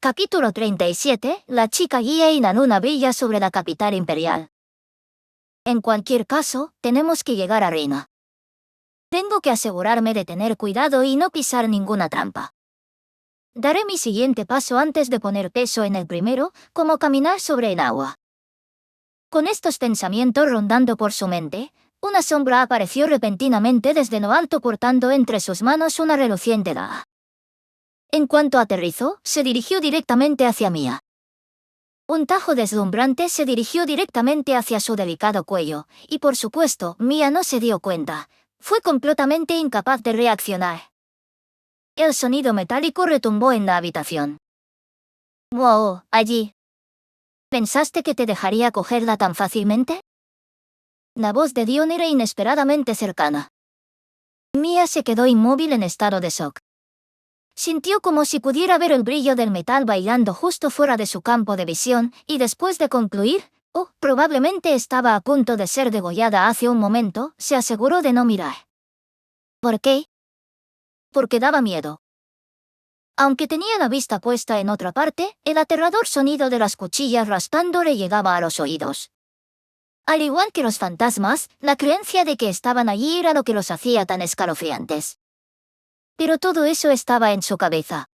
Capítulo 37. La chica guía en una villa sobre la capital imperial. En cualquier caso, tenemos que llegar a Rina. Tengo que asegurarme de tener cuidado y no pisar ninguna trampa. Daré mi siguiente paso antes de poner peso en el primero, como caminar sobre el agua. Con estos pensamientos rondando por su mente, una sombra apareció repentinamente desde lo alto portando entre sus manos una reluciente daga. En cuanto aterrizó, se dirigió directamente hacia mí. Un tajo deslumbrante se dirigió directamente hacia su delicado cuello, y por supuesto, Mia no se dio cuenta. Fue completamente incapaz de reaccionar. El sonido metálico retumbó en la habitación. «Wow, allí. ¿Pensaste que te dejaría cogerla tan fácilmente?» La voz de Dion era inesperadamente cercana. Mia se quedó inmóvil en estado de shock. Sintió como si pudiera ver el brillo del metal bailando justo fuera de su campo de visión, y después de concluir, probablemente estaba a punto de ser degollada hace un momento, se aseguró de no mirar. ¿Por qué? Porque daba miedo. Aunque tenía la vista puesta en otra parte, el aterrador sonido de las cuchillas raspando le llegaba a los oídos. Al igual que los fantasmas, la creencia de que estaban allí era lo que los hacía tan escalofriantes. Pero todo eso estaba en su cabeza.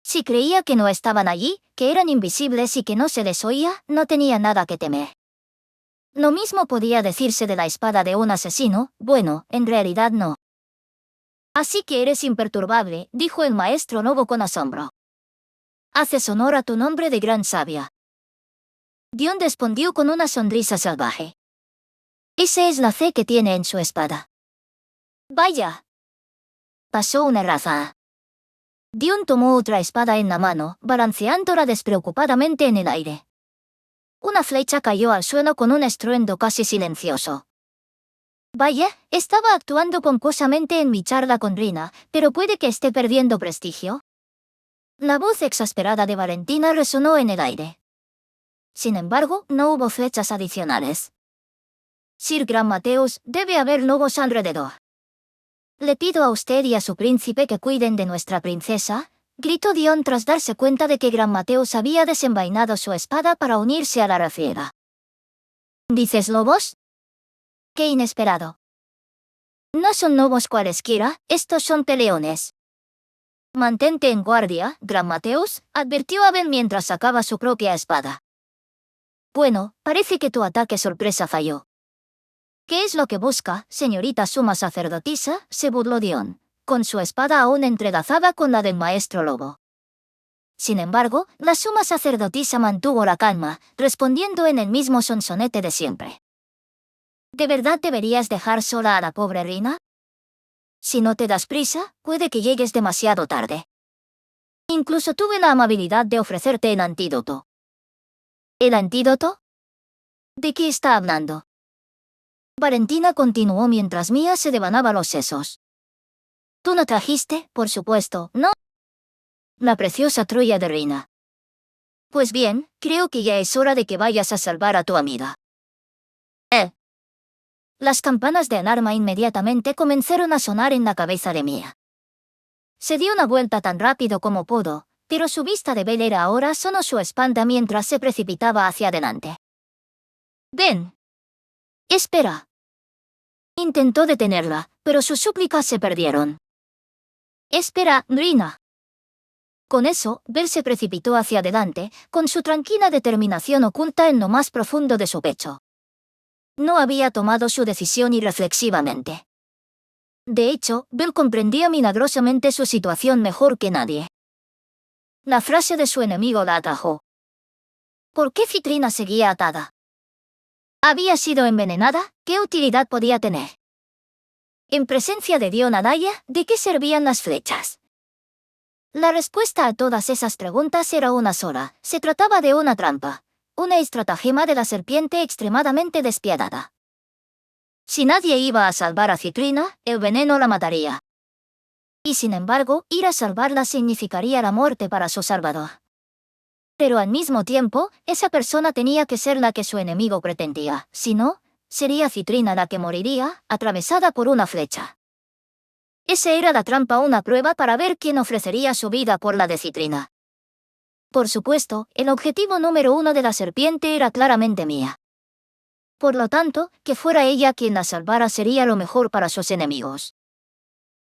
Si creía que no estaban allí, que eran invisibles y que no se les oía, no tenía nada que temer. Lo mismo podía decirse de la espada de un asesino, bueno, en realidad no. «Así que eres imperturbable», dijo el maestro lobo con asombro. «Haces honor a tu nombre de gran sabia». Dion respondió con una sonrisa salvaje. «Esa es la fe que tiene en su espada». «Vaya». Pasó una ráfaga. Dion tomó otra espada en la mano, balanceándola despreocupadamente en el aire. Una flecha cayó al suelo con un estruendo casi silencioso. Vaya, estaba actuando pomposamente en mi charla con Rina, pero puede que esté perdiendo prestigio. La voz exasperada de Valentina resonó en el aire. Sin embargo, no hubo flechas adicionales. «Sir Gran Mateus, debe haber lobos alrededor. Le pido a usted y a su príncipe que cuiden de nuestra princesa», gritó Dion tras darse cuenta de que Gran Mateus había desenvainado su espada para unirse a la refriega. «¿Dices lobos? ¡Qué inesperado! No son lobos cualesquiera, estos son peleones». «Mantente en guardia, Gran Mateus», advirtió Abel mientras sacaba su propia espada. «Bueno, parece que tu ataque sorpresa falló». «¿Qué es lo que busca, señorita suma sacerdotisa?», se burló Dion, con su espada aún entrelazada con la del maestro lobo. Sin embargo, la suma sacerdotisa mantuvo la calma, respondiendo en el mismo sonsonete de siempre. «¿De verdad deberías dejar sola a la pobre Rina? Si no te das prisa, puede que llegues demasiado tarde. Incluso tuve la amabilidad de ofrecerte el antídoto». «¿El antídoto? ¿De qué está hablando?». Valentina continuó mientras Mia se devanaba los sesos. «Tú no trajiste, por supuesto, ¿no? La preciosa Troya de Rina. Pues bien, creo que ya es hora de que vayas a salvar a tu amiga». Las campanas de alarma inmediatamente comenzaron a sonar en la cabeza de Mia. Se dio una vuelta tan rápido como pudo, pero su vista de Belle era ahora solo su espalda mientras se precipitaba hacia adelante. «Ven. Espera». Intentó detenerla, pero sus súplicas se perdieron. «Espera, Rina». Con eso, Belle se precipitó hacia adelante, con su tranquila determinación oculta en lo más profundo de su pecho. No había tomado su decisión irreflexivamente. De hecho, Belle comprendía milagrosamente su situación mejor que nadie. La frase de su enemigo la atajó. ¿Por qué Citrina seguía atada? ¿Había sido envenenada? ¿Qué utilidad podía tener? En presencia de Dion Anaya, ¿de qué servían las flechas? La respuesta a todas esas preguntas era una sola: se trataba de una trampa, una estratagema de la serpiente extremadamente despiadada. Si nadie iba a salvar a Citrina, el veneno la mataría. Y sin embargo, ir a salvarla significaría la muerte para su salvador. Pero al mismo tiempo, esa persona tenía que ser la que su enemigo pretendía, si no, sería Citrina la que moriría, atravesada por una flecha. Esa era la trampa, una prueba para ver quién ofrecería su vida por la de Citrina. Por supuesto, el objetivo número 1 de la serpiente era claramente mía. Por lo tanto, que fuera ella quien la salvara sería lo mejor para sus enemigos.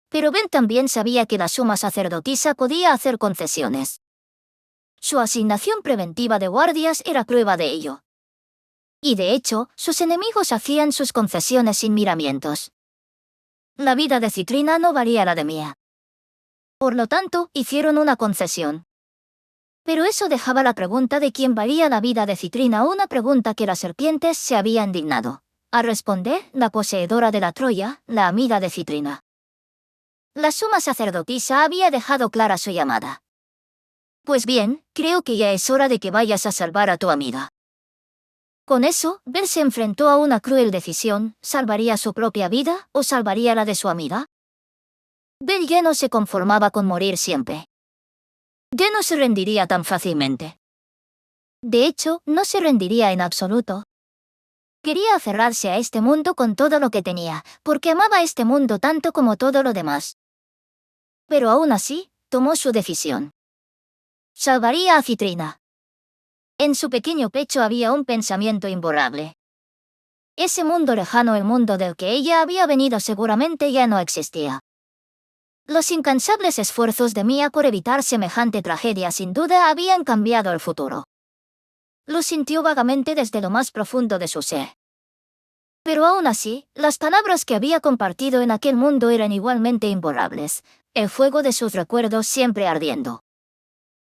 Pero Ben también sabía que la suma sacerdotisa podía hacer concesiones. Su asignación preventiva de guardias era prueba de ello. Y de hecho, sus enemigos hacían sus concesiones sin miramientos. La vida de Citrina no valía la de Mía. Por lo tanto, hicieron una concesión. Pero eso dejaba la pregunta de quién valía la vida de Citrina, una pregunta que las serpientes se habían dignado a responder la poseedora de la Troya, la amiga de Citrina. La suma sacerdotisa había dejado clara su llamada. Pues bien, creo que ya es hora de que vayas a salvar a tu amiga. Con eso, Ben se enfrentó a una cruel decisión: ¿salvaría su propia vida o salvaría la de su amiga? Ben ya no se conformaba con morir siempre. Ya no se rendiría tan fácilmente. De hecho, no se rendiría en absoluto. Quería aferrarse a este mundo con todo lo que tenía, porque amaba este mundo tanto como todo lo demás. Pero aún así, tomó su decisión. Salvaría a Citrina. En su pequeño pecho había un pensamiento imborrable. Ese mundo lejano, el mundo del que ella había venido, seguramente ya no existía. Los incansables esfuerzos de Mía por evitar semejante tragedia sin duda habían cambiado el futuro. Lo sintió vagamente desde lo más profundo de su ser. Pero aún así, las palabras que había compartido en aquel mundo eran igualmente imborrables, el fuego de sus recuerdos siempre ardiendo.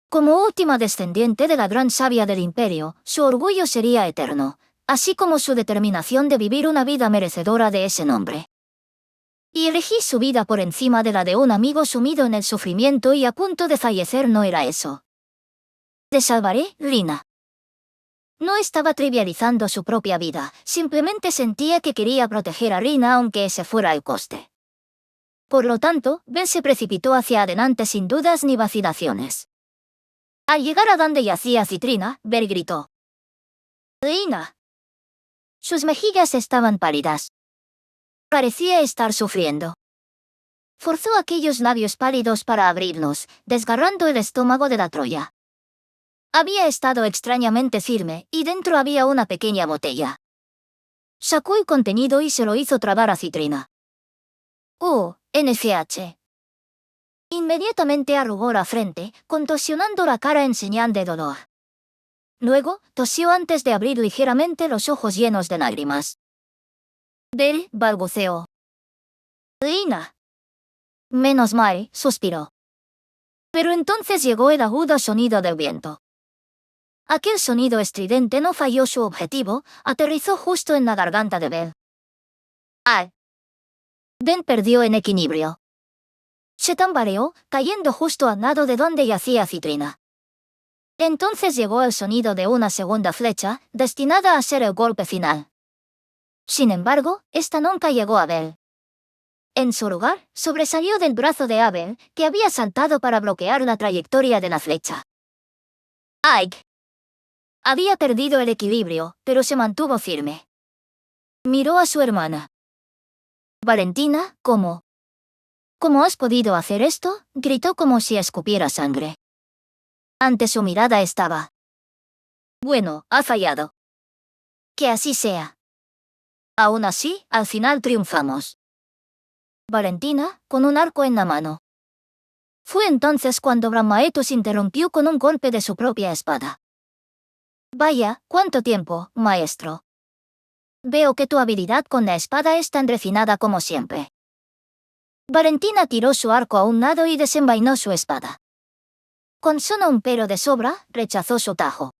Como última descendiente de la gran sabia del imperio, su orgullo sería eterno, así como su determinación de vivir una vida merecedora de ese nombre. Y elegí su vida por encima de la de un amigo sumido en el sufrimiento y a punto de fallecer. No era eso. Te salvaré, Lina. No estaba trivializando su propia vida, simplemente sentía que quería proteger a Rina aunque ese fuera el coste. Por lo tanto, Ben se precipitó hacia adelante sin dudas ni vacilaciones. Al llegar a donde yacía Citrina, Ben gritó: ¡Rina! Sus mejillas estaban pálidas. Parecía estar sufriendo. Forzó aquellos labios pálidos para abrirlos, desgarrando el estómago de la Troya. Había estado extrañamente firme, y dentro había una pequeña botella. Sacó el contenido y se lo hizo tragar a Citrina. NFH. Inmediatamente arrugó la frente, contorsionando la cara en señal de dolor. Luego, tosió antes de abrir ligeramente los ojos llenos de lágrimas. Bel balbuceó. Rina. Menos mal, suspiró. Pero entonces llegó el agudo sonido del viento. Aquel sonido estridente no falló su objetivo, aterrizó justo en la garganta de Bel. ¡Ay! Ben perdió en equilibrio. Se tambaleó, cayendo justo al lado de donde yacía Citrina. Entonces llegó el sonido de una segunda flecha, destinada a ser el golpe final. Sin embargo, esta nunca llegó a Bel. En su lugar, sobresalió del brazo de Abel, que había saltado para bloquear la trayectoria de la flecha. ¡Ike! Había perdido el equilibrio, pero se mantuvo firme. Miró a su hermana. Valentina, ¿cómo? ¿Cómo has podido hacer esto?, gritó como si escupiera sangre. Ante su mirada estaba. Bueno, ha fallado. Que así sea. Aún así, al final triunfamos. Valentina, con un arco en la mano. Fue entonces cuando Brahmaetos interrumpió con un golpe de su propia espada. Vaya, ¿cuánto tiempo, maestro? Veo que tu habilidad con la espada es tan refinada como siempre. Valentina tiró su arco a un lado y desenvainó su espada. Con solo un pero de sobra, rechazó su tajo.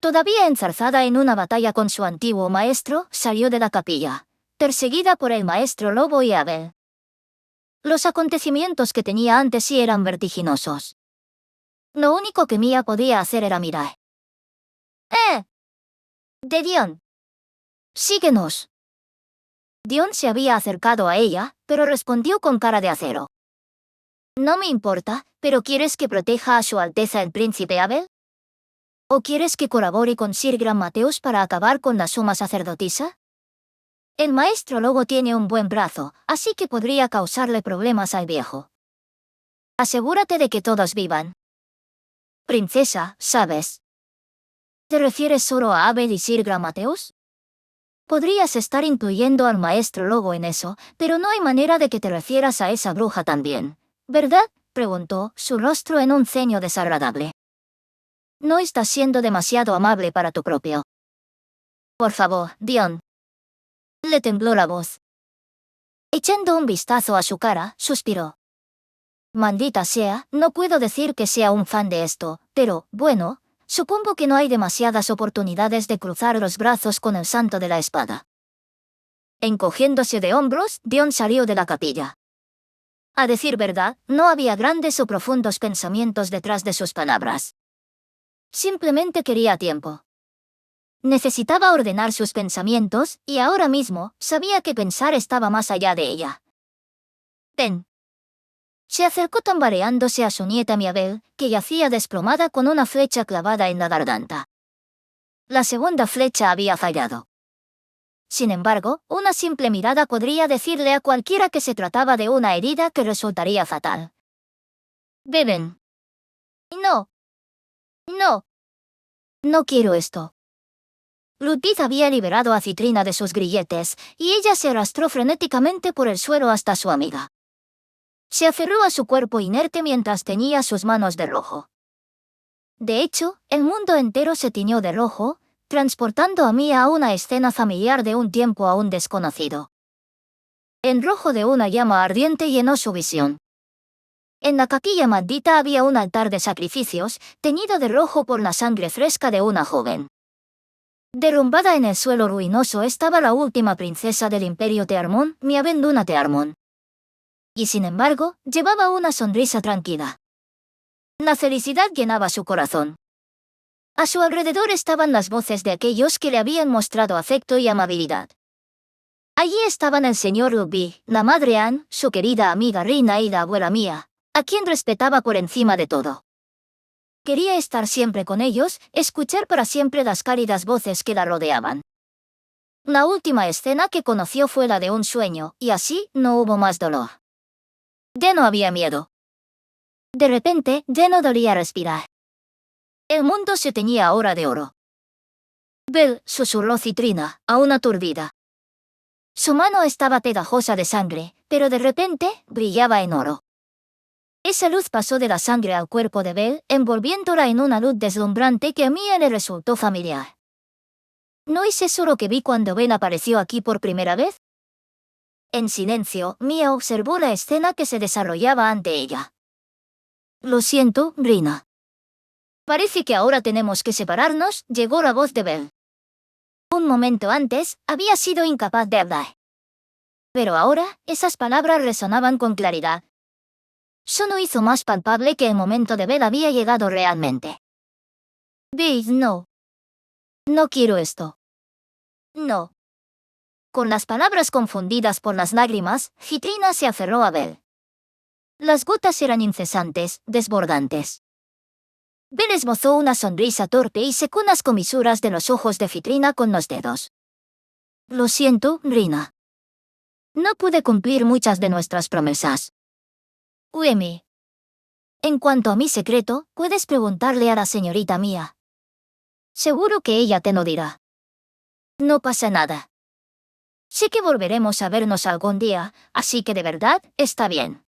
Todavía enzarzada en una batalla con su antiguo maestro, salió de la capilla, perseguida por el maestro Lobo y Abel. Los acontecimientos que tenía ante sí eran vertiginosos. Lo único que Mía podía hacer era mirar. De Dion. Síguenos. Dion se había acercado a ella, pero respondió con cara de acero. No me importa, pero ¿quieres que proteja a su Alteza el Príncipe Abel? ¿O quieres que colabore con Sir Gran Mateus para acabar con la suma sacerdotisa? El maestro Lobo tiene un buen brazo, así que podría causarle problemas al viejo. Asegúrate de que todos vivan. Princesa, ¿sabes? ¿Te refieres solo a Abel y Sir Grammateus? Podrías estar incluyendo al maestro Logo en eso, pero no hay manera de que te refieras a esa bruja también, ¿verdad? Preguntó, su rostro en un ceño desagradable. No estás siendo demasiado amable para tu propio. Por favor, Dion. Le tembló la voz. Echando un vistazo a su cara, suspiró. Maldita sea, no puedo decir que sea un fan de esto, pero, bueno, supongo que no hay demasiadas oportunidades de cruzar los brazos con el santo de la espada. Encogiéndose de hombros, Dion salió de la capilla. A decir verdad, no había grandes o profundos pensamientos detrás de sus palabras. Simplemente quería tiempo. Necesitaba ordenar sus pensamientos, y ahora mismo, sabía que pensar estaba más allá de ella. Ten. Se acercó tambaleándose a su nieta Miabel, que yacía desplomada con una flecha clavada en la garganta. La segunda flecha había fallado. Sin embargo, una simple mirada podría decirle a cualquiera que se trataba de una herida que resultaría fatal. Beben. No. No. No quiero esto. Ludwig había liberado a Citrina de sus grilletes, y ella se arrastró frenéticamente por el suelo hasta su amiga. Se aferró a su cuerpo inerte mientras teñía sus manos de rojo. De hecho, el mundo entero se tiñó de rojo, transportando a Mia a una escena familiar de un tiempo aún desconocido. El rojo de una llama ardiente llenó su visión. En la capilla maldita había un altar de sacrificios, teñido de rojo por la sangre fresca de una joven. Derrumbada en el suelo ruinoso estaba la última princesa del imperio Tearmón, Miabel Luna Tearmón. Y sin embargo, llevaba una sonrisa tranquila. La felicidad llenaba su corazón. A su alrededor estaban las voces de aquellos que le habían mostrado afecto y amabilidad. Allí estaban el señor Ludwig, la madre Anne, su querida amiga Rina y la abuela Mia, a quien respetaba por encima de todo. Quería estar siempre con ellos, escuchar para siempre las cálidas voces que la rodeaban. La última escena que conoció fue la de un sueño, y así no hubo más dolor. Ya no había miedo. De repente, ya no dolía respirar. El mundo se teñía ahora de oro. Belle, susurró Citrina, aún aturdida. Su mano estaba pegajosa de sangre, pero de repente, brillaba en oro. Esa luz pasó de la sangre al cuerpo de Belle, envolviéndola en una luz deslumbrante que a Mia le resultó familiar. ¿No es eso lo que vi cuando Ben apareció aquí por primera vez? En silencio, Mia observó la escena que se desarrollaba ante ella. Lo siento, Rina. Parece que ahora tenemos que separarnos, llegó la voz de Belle. Un momento antes, había sido incapaz de hablar. Pero ahora, esas palabras resonaban con claridad. Solo hizo más palpable que el momento de Belle había llegado realmente. Belle, no. No quiero esto. No. Con las palabras confundidas por las lágrimas, Citrina se aferró a Belle. Las gotas eran incesantes, desbordantes. Belle esbozó una sonrisa torpe y secó las comisuras de los ojos de Citrina con los dedos. Lo siento, Rina. No pude cumplir muchas de nuestras promesas. Uemi. En cuanto a mi secreto, puedes preguntarle a la señorita Mia. Seguro que ella te lo dirá. No pasa nada. Sé que volveremos a vernos algún día, así que de verdad, está bien.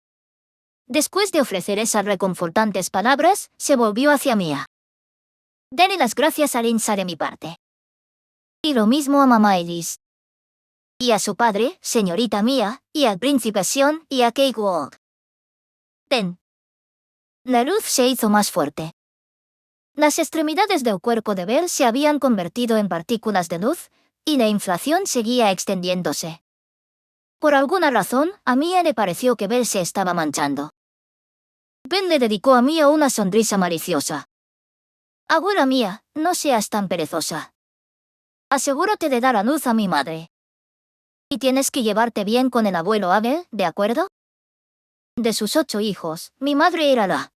Después de ofrecer esas reconfortantes palabras, se volvió hacia Mia. Dale las gracias a Linsa de mi parte. Y lo mismo a mamá Elise. Y a su padre, señorita Mia, y al príncipe Sion, y a Cakewalk. Ten. La luz se hizo más fuerte. Las extremidades del cuerpo de Belle se habían convertido en partículas de luz, y la inflación seguía extendiéndose. Por alguna razón, a Mia le pareció que Belle se estaba manchando. Ben le dedicó a Mia una sonrisa maliciosa. Abuela mía, no seas tan perezosa. Asegúrate de dar a luz a mi madre. Y tienes que llevarte bien con el abuelo Abel, ¿de acuerdo? De sus 8 hijos, mi madre era la.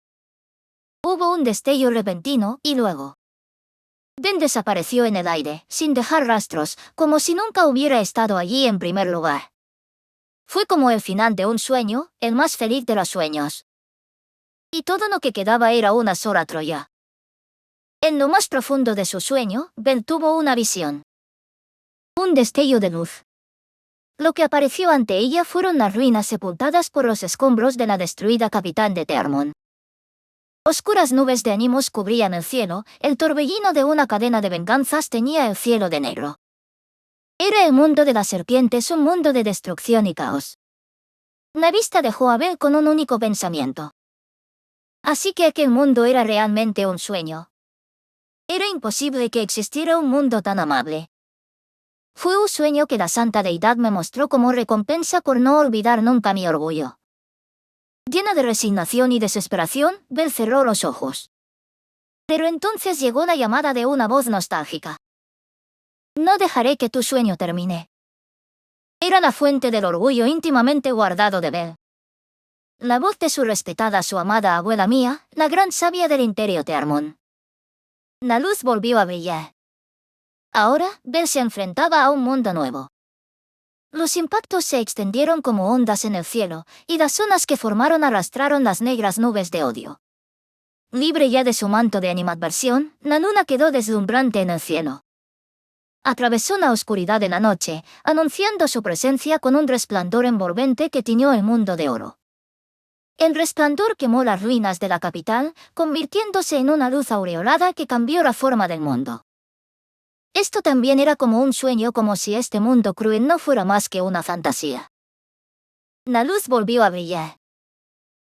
Hubo un destello repentino, y luego. Ben desapareció en el aire, sin dejar rastros, como si nunca hubiera estado allí en primer lugar. Fue como el final de un sueño, el más feliz de los sueños. Y todo lo que quedaba era una sola Troya. En lo más profundo de su sueño, Belle tuvo una visión. Un destello de luz. Lo que apareció ante ella fueron las ruinas sepultadas por los escombros de la destruida capital de Tearmon. Oscuras nubes de ánimos cubrían el cielo, el torbellino de una cadena de venganzas teñía el cielo de negro. Era el mundo de las serpientes, un mundo de destrucción y caos. La vista dejó a Belle con un único pensamiento. Así que aquel mundo era realmente un sueño. Era imposible que existiera un mundo tan amable. Fue un sueño que la santa deidad me mostró como recompensa por no olvidar nunca mi orgullo. Llena de resignación y desesperación, Belle cerró los ojos. Pero entonces llegó la llamada de una voz nostálgica. No dejaré que tu sueño termine. Era la fuente del orgullo íntimamente guardado de Belle. La voz de su amada abuela mía, la gran sabia del Imperio Tearmon. La luz volvió a brillar. Ahora, Belle se enfrentaba a un mundo nuevo. Los impactos se extendieron como ondas en el cielo, y las zonas que formaron arrastraron las negras nubes de odio. Libre ya de su manto de animadversión, la luna quedó deslumbrante en el cielo. Atravesó la oscuridad de la noche, anunciando su presencia con un resplandor envolvente que tiñó el mundo de oro. El resplandor quemó las ruinas de la capital, convirtiéndose en una luz aureolada que cambió la forma del mundo. Esto también era como un sueño, como si este mundo cruel no fuera más que una fantasía. La luz volvió a brillar.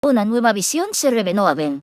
Una nueva visión se reveló a Belle.